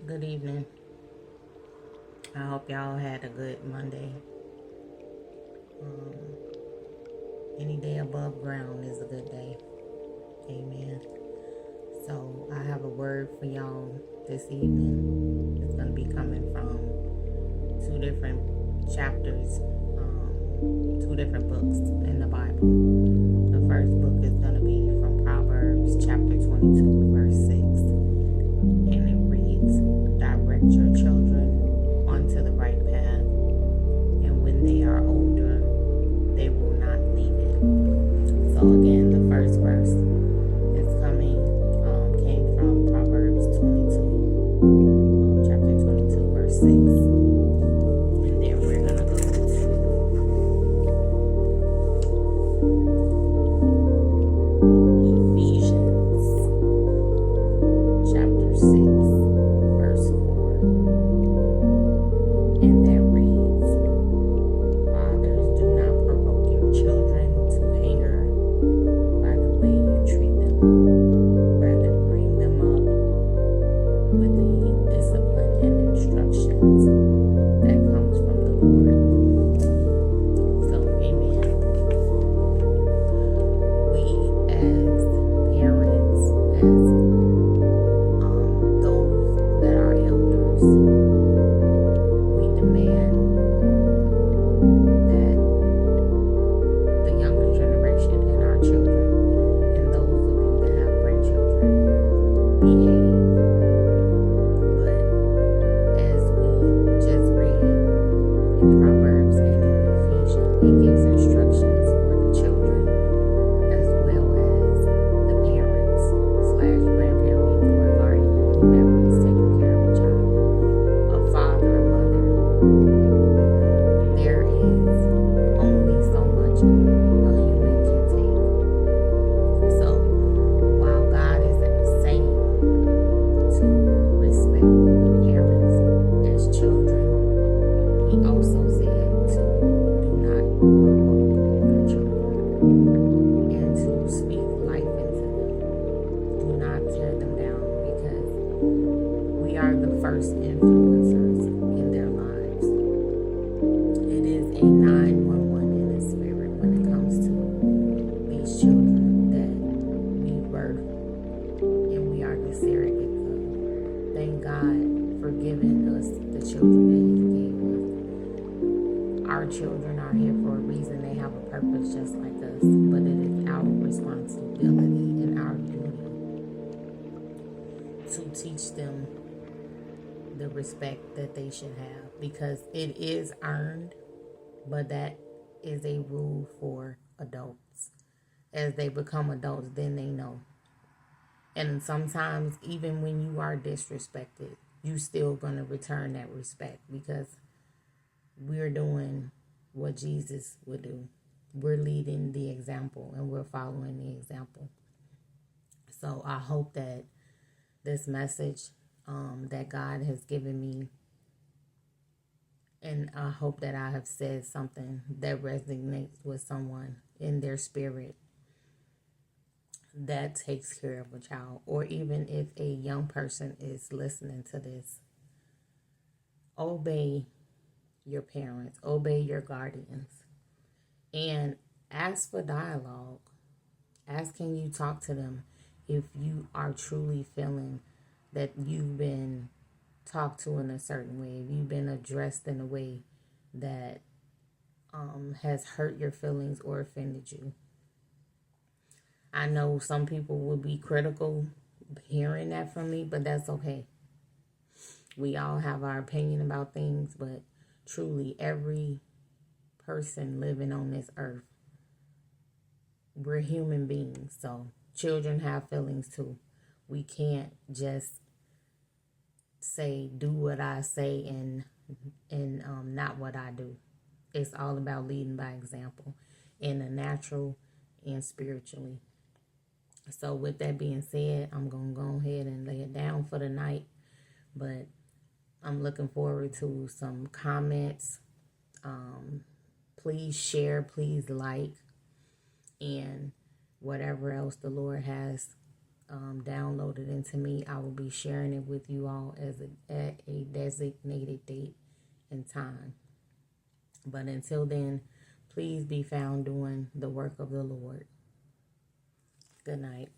Good evening. I hope y'all had a good Monday. Um, any day above ground is a good day. Amen. So I have a word for y'all this evening. It's going to be coming from two different chapters, two different books in the Bible. The first book is going to be from Proverbs chapter 22, verse 6. And it reads, "Direct your children onto the right path, and when they are older, they will not leave it." So again, the first verse is came from Proverbs 22, chapter 22, verse 6. And then we're going to go to Ephesians chapter 6, verse 4. And that reads, "Fathers, do not provoke your children to anger by the way you treat them. Rather, bring them up with the discipline and instructions that comes from the Lord." So, amen. We as parents, as those that are elders, we demand that the younger generation and our children, and those of you that have grandchildren, behave. But as we just read in Proverbs and in Ephesians, it gives instructions for the children as well as the parents slash grandparents or guardian, whomever is taking care of a child, a father, a mother. There is only so much a human can take. So while God is saying to respect your parents as children, He also said to do not provoke your children and to speak life into them. Do not tear them down, because we are the first influencers in their lives. It is a 911 in the spirit when it comes to these children that we birth, and we are the surrogate of. Thank God for giving us the children that He gave us. Our children are here for a reason. They have a purpose just like us, but it is our responsibility and our duty to teach them the respect that they should have, because it is earned, but that is a rule for adults. As they become adults, then they know. And sometimes, even when you are disrespected, you still going to return that respect, because we're doing what Jesus would do. We're leading the example and we're following the example. So I hope that this message that God has given me, and I hope that I have said something that resonates with someone in their spirit that takes care of a child, or even if a young person is listening to this, obey your parents, obey your guardians, and ask for dialogue. Ask, can you talk to them if you are truly feeling that you've been talked to in a certain way, if you've been addressed in a way that has hurt your feelings or offended you. I know some people will be critical hearing that from me, but that's okay. We all have our opinion about things, but truly every person living on this earth, we're human beings. So children have feelings too. We can't just say do what I say and not what I do. It's all about leading by example in the natural and spiritually. So with that being said, I'm going to go ahead and lay it down for the night. But I'm looking forward to some comments. Please share, please like, and whatever else the Lord has downloaded into me, I will be sharing it with you all at a designated date and time. But until then, please be found doing the work of the Lord. Good night.